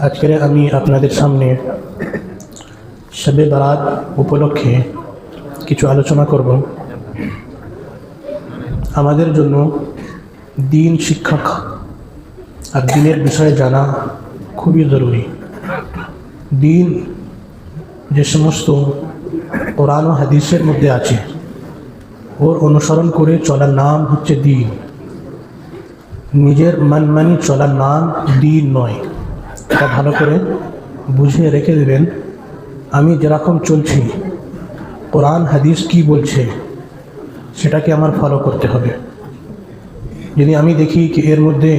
আজকে আমি আপনাদের সামনে শবে বারাত উপলক্ষে কিছু আলোচনা করব। আমাদের জন্য দিন শিক্ষক আর দিনের বিষয়ে জানা খুবই জরুরি। দিন যে সমস্ত কোরআন ও হাদিসের মধ্যে আছে ওর অনুসরণ করে চলার নাম হচ্ছে দিন। নিজের মানমানি চলার নাম দিন নয়। এটা ভালো করে বুঝে রেখে দেবেন। আমি যেরকম চলছি, কোরআন হাদিস কি বলছে সেটাকে আমার ফলো করতে হবে। যদি আমি দেখি কি এর মধ্যে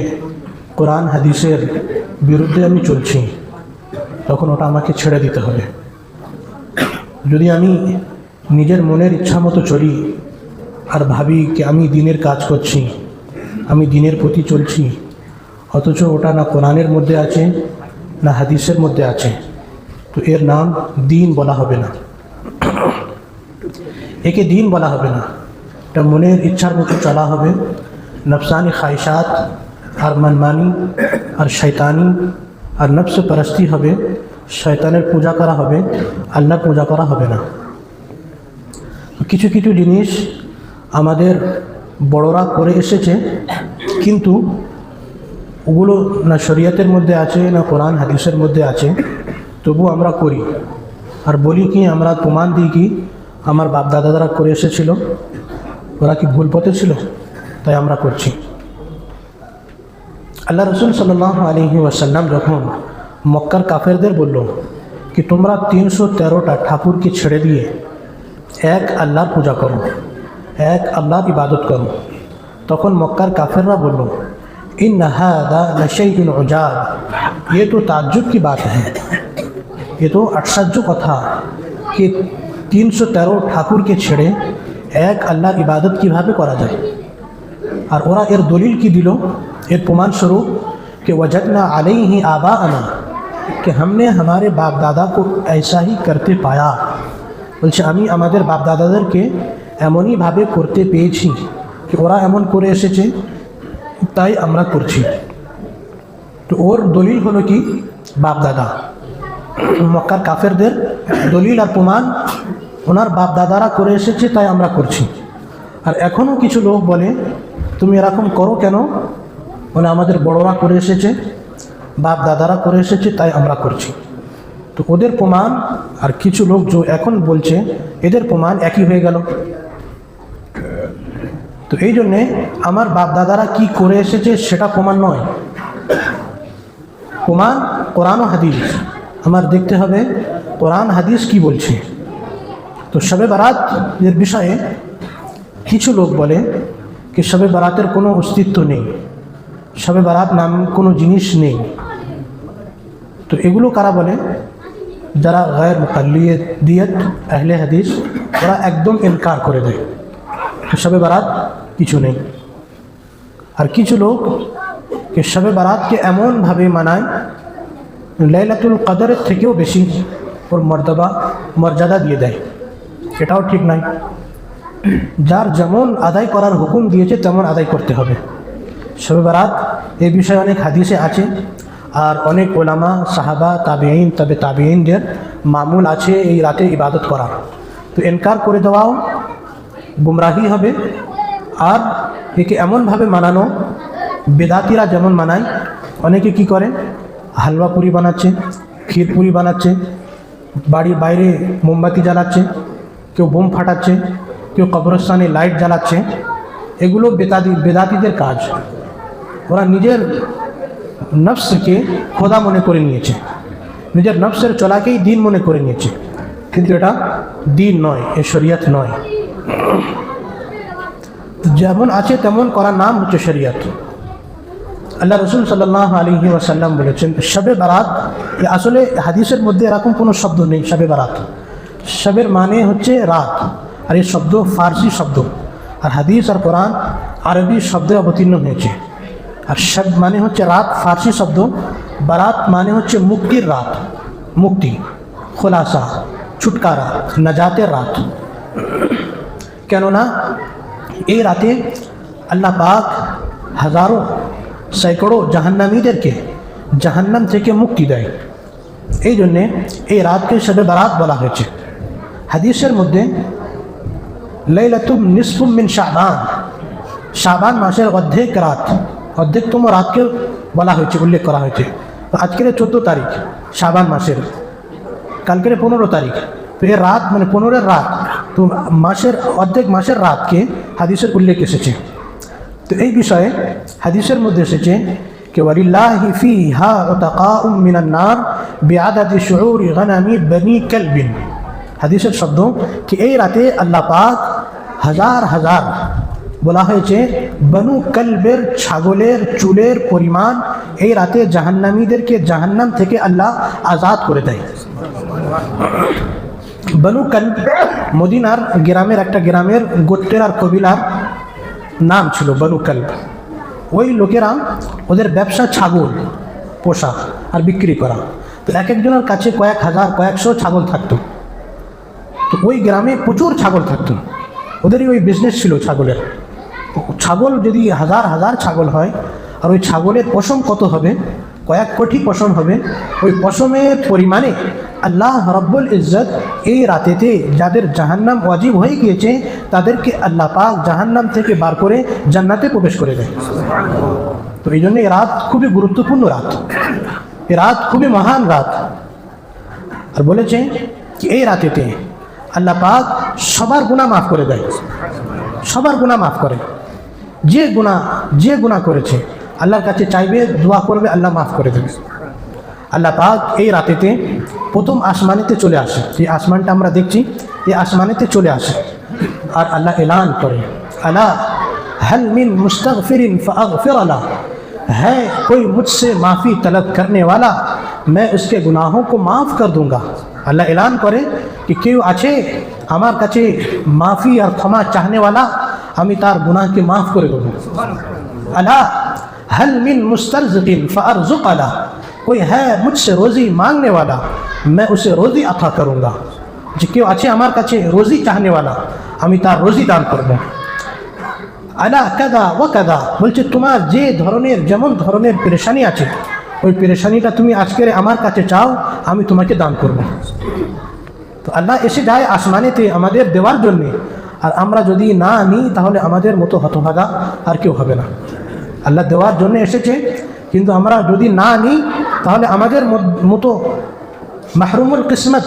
কোরআন হাদিসের বিরুদ্ধে আমি চলছি, তখন ওটা আমাকে ছেড়ে দিতে হবে। যদি আমি নিজের মনের ইচ্ছা মতো চলি আর ভাবি কি আমি দিনের কাজ করছি, আমি দিনের প্রতি চলছি, অথচ ওটা না কোরআনের মধ্যে আছে না হাদিসের মধ্যে আছে, তো এর নাম দিন বলা হবে না। একে দিন বলা হবে না। এটা মনের ইচ্ছার মতো চলা হবে। নফসানি খ্বাহিশাত আর মনমানি আর শয়তানি আর নফস পরস্তি হবে। শয়তানের পূজা করা হবে, আল্লাহর পূজা করা হবে না। কিছু কিছু জিনিস আমাদের বড়রা করে এসেছে, কিন্তু ওগুলো না শরীয়তের মধ্যে আছে না কোরআন হাদিসের মধ্যে আছে, তবু আমরা করি আর বলি কি আমরা প্রমাণ দিই কি আমার বাপ দাদারা করে এসেছিল, ওরা কি ভুল পথে ছিল, তাই আমরা করছি। আল্লাহ রসুল সাল্লাল্লাহু আলাইহি ওয়াসাল্লাম যখন মক্কার কাফেরদের বলল কি তোমরা 313টা ঠাকুরকে ছেড়ে দিয়ে এক আল্লাহর পূজা করো, এক আল্লাহর ইবাদত করো, তখন মক্কার কাফেররা বলল ইন্না হাযা লাশাইউন উজাব, ये तो ताज्जुब की बात है, ये तो आश्चर्य কথা कि 313 ঠাকুরকে ছেড়ে এক আল্লাহর ইবাদত কিভাবে করা যায়। আর ওরা এর দলিল কি দিল, এর প্রমাণস্বরূপ कि वजदना अलैहि आबाअना, कि हमने हमारे बाप दादा को ऐसा ही करते पाया। বলছে আমি আমাদের বাপ দাদাদেরকে এমনইভাবে করতে পেয়েছি कि ওরা এমন করে এসেছে তাই আমরা করছি। তো ওর দলিল হলো কি বাপ দাদা। মক্কার কাফেরদের দলিল আর প্রমাণ ওনার বাপ দাদারা করে এসেছে তাই আমরা করছি। আর এখনও কিছু লোক বলে তুমি এরকম করো কেন, বলে আমাদের বড়রা করে এসেছে, বাপ দাদারা করে এসেছে তাই আমরা করছি। তো ওদের প্রমাণ আর কিছু লোক যে এখন বলছে এদের প্রমাণ একই হয়ে গেল। তো এই জন্যে আমার বাপ দাদারা কি করে এসেছে সেটা প্রমাণ নয়, প্রমাণ কোরআন ও হাদিস। আমার দেখতে হবে কোরআন হাদিস কি বলছে। তো শবে বারাত এর বিষয়ে কিছু লোক বলে কি শবে বারাতের কোনো অস্তিত্ব নেই, শবে বারাত নাম কোনো জিনিস নেই। তো এগুলো কারা বলে, যারা গায়ের মুকাল্লিদিয়ত আহলে হাদিস, ওরা একদম ইনকার করে দেয় শবে বারাত কিছু নেই। আর কিছু লোক কে শবে বারাতকে এমনভাবে মানায় লাইলাতুল কদরের থেকেও বেশি ওর মর্যাদা দিয়ে দেয়, এটাও ঠিক নয়। যার যেমন আদায় করার হুকুম দিয়েছে তেমন আদায় করতে হবে। শবে বারাত এই বিষয়ে অনেক হাদিসে আছে, আর অনেক ওলামা সাহাবা তাবেঈন তবে তাবেঈনদের মামুল আছে এই রাতে ইবাদত করার। তো ইনকার করে দেওয়াও গুমরাহি হবে। আর একে এমনভাবে মানানো বেদাতিরা যেমন মানায়, অনেকে কি করে হালুয়া পুরি বানাচ্ছে, ক্ষীর পুরি বানাচ্ছে, বাড়ির বাইরে মোমবাতি জ্বালাচ্ছে, কেউ বোম ফাটাচ্ছে, কেউ কবরস্থানে লাইট জ্বালাচ্ছে। এগুলো বেদাতিদের কাজ। ওরা নিজের নফসকে খোদা মনে করে নিয়েছে, নিজের নফসের চলাকেই দিন মনে করে নিয়েছে, কিন্তু এটা দিন নয়, এ শরিয়ত নয়। যেমন আছে তেমন করার নাম হচ্ছে শরিয়ত। আল্লাহ রসুল সাল্লাল্লাহু আলাইহি ওয়াসাল্লাম বলেছেন শবে বারাত, আসলে হাদিসের মধ্যে এরকম কোনো শব্দ নেই শবে বারাত। শবের মানে হচ্ছে রাত, আর এই শব্দ ফার্সি শব্দ, আর হাদিস আর কোরআন আরবি শব্দে অবতীর্ণ হয়েছে। আর শব মানে হচ্ছে রাত, ফার্সি শব্দ। বারাত মানে হচ্ছে মুক্তির রাত, মুক্তি, খোলাসা, ছুটকারা, নাজাতের রাত। কেননা এই রাতে আল্লাহ পাক হাজারো সैकड़ों জাহান্নামীদেরকে জাহান্নাম থেকে মুক্তি দেয়। এই জন্যে এই রাতকে শবে বারাত বলা হয়েছে। হাদিসের মধ্যে লাইলাতুন নিসফুম মিন শাবান, শাবান মাসের অর্ধেকতম রাতকে বলা হয়েছে, উল্লেখ করা হয়েছে। তো আজকের 14 তারিখ শাবান মাসের, কালকের 15 তারিখ। তো এর রাত মানে 15-এর রাত, তো অর্ধেক মাসের রাতকে হাদিসের উল্লেখ এসেছে। তো এই বিষয়ে হাদিসের মধ্যে এসেছে कि वलिल्लाहि फीहा उतकाउम मिनन नार बिआदति शुऊरि गनामी बनी कल्बिन। হাদিসের শব্দ कि এই রাতে আল্লাহ পাক হাজার হাজার বলা হয়েছে বনু কলবের ছাগলের চুলের পরিমাণ এই রাতে জাহান্নামীদেরকে জাহান্নাম থেকে আল্লাহ আজাদ করে দেয়। বনু কলব মদিনার গ্রামের একটা গ্রামের গোত্রের আর কবিলার নাম ছিল বনু কলব। ওই লোকেরা ওদের ব্যবসা ছাগল পোষা আর বিক্রি করা। তো এক একজনের কাছে কয়েক হাজার কয়েকশো ছাগল থাকতো। তো ওই গ্রামে প্রচুর ছাগল থাকতো, ওদেরই ওই বিজনেস ছিল ছাগলের। ছাগল যদি হাজার হাজার ছাগল হয় আর ওই ছাগলের পশম কত হবে, কয়েক কোটি পশম হবে। ওই পশমের পরিমাণে আল্লাহ রব্বুল ইজ্জত এই রাতেতে যাদের জাহান্নাম ওয়াজিব হয়ে গিয়েছে তাদেরকে আল্লাহ পাক জাহান্নাম থেকে বার করে জান্নাতে প্রবেশ করে দেয়। তো এই জন্য এই রাত খুবই গুরুত্বপূর্ণ রাত, এই রাত খুবই মহান রাত। আর বলেছে কি এই রাতেতে আল্লাহ পাক সবার গুনাহ মাফ করে দেয়, সবার গুনাহ মাফ করে। যে গুনাহ করেছে আল্লাহর কাছে চাইবে, দোয়া করবে, আল্লাহ মাফ করে দেবে। আল্লাহ পাক এই রাতেতে প্রথম আসমানেতে চলে আসে, যে আসমানটা আমরা দেখছি এই আসমানেতে চলে আসে। আর আল্লাহ এলান করে আলা हल मिन मुस्तगफिरिन फअगफिर ला, है कोई मुझसे माफ़ी तलब करने वाला मैं उसके गुनाहों को माफ़ कर दूंगा। আল্লাহ এলান করে कि কেউ আছে আমার কাছে মাফি আর ক্ষমা চাহনে वाला, আমি তার গুনাহকে মাফ করে দেব। अला हल मिन मुस्तरज़िकिन फअरज़ुक़ ला, कोई है मुझसे रोज़ी मांगने वाला मैं उसे रोज़ी अता करूँगा। যে কেউ আছে আমার কাছে রোজি চাহনে वाला, আমি তার রোজি দান করব। আলা কাদা ও কাদা, বলছে তোমার যে ধরনের যেমন ধরনের পেরেশানি আছে ওই পেরেশানিটা তুমি আজকের আমার কাছে চাও, আমি তোমাকে দান করব। তো আল্লাহ এসে যায় আসমানেতে আমাদের দেওয়ার জন্যে, আর আমরা যদি না নিই তাহলে আমাদের মতো হতভাগা আর কেউ হবে না। আল্লাহ দেওয়ার জন্য এসেছে, কিন্তু আমরা যদি না নিই তাহলে আমাদের মতো মাহরুমুল কিসমত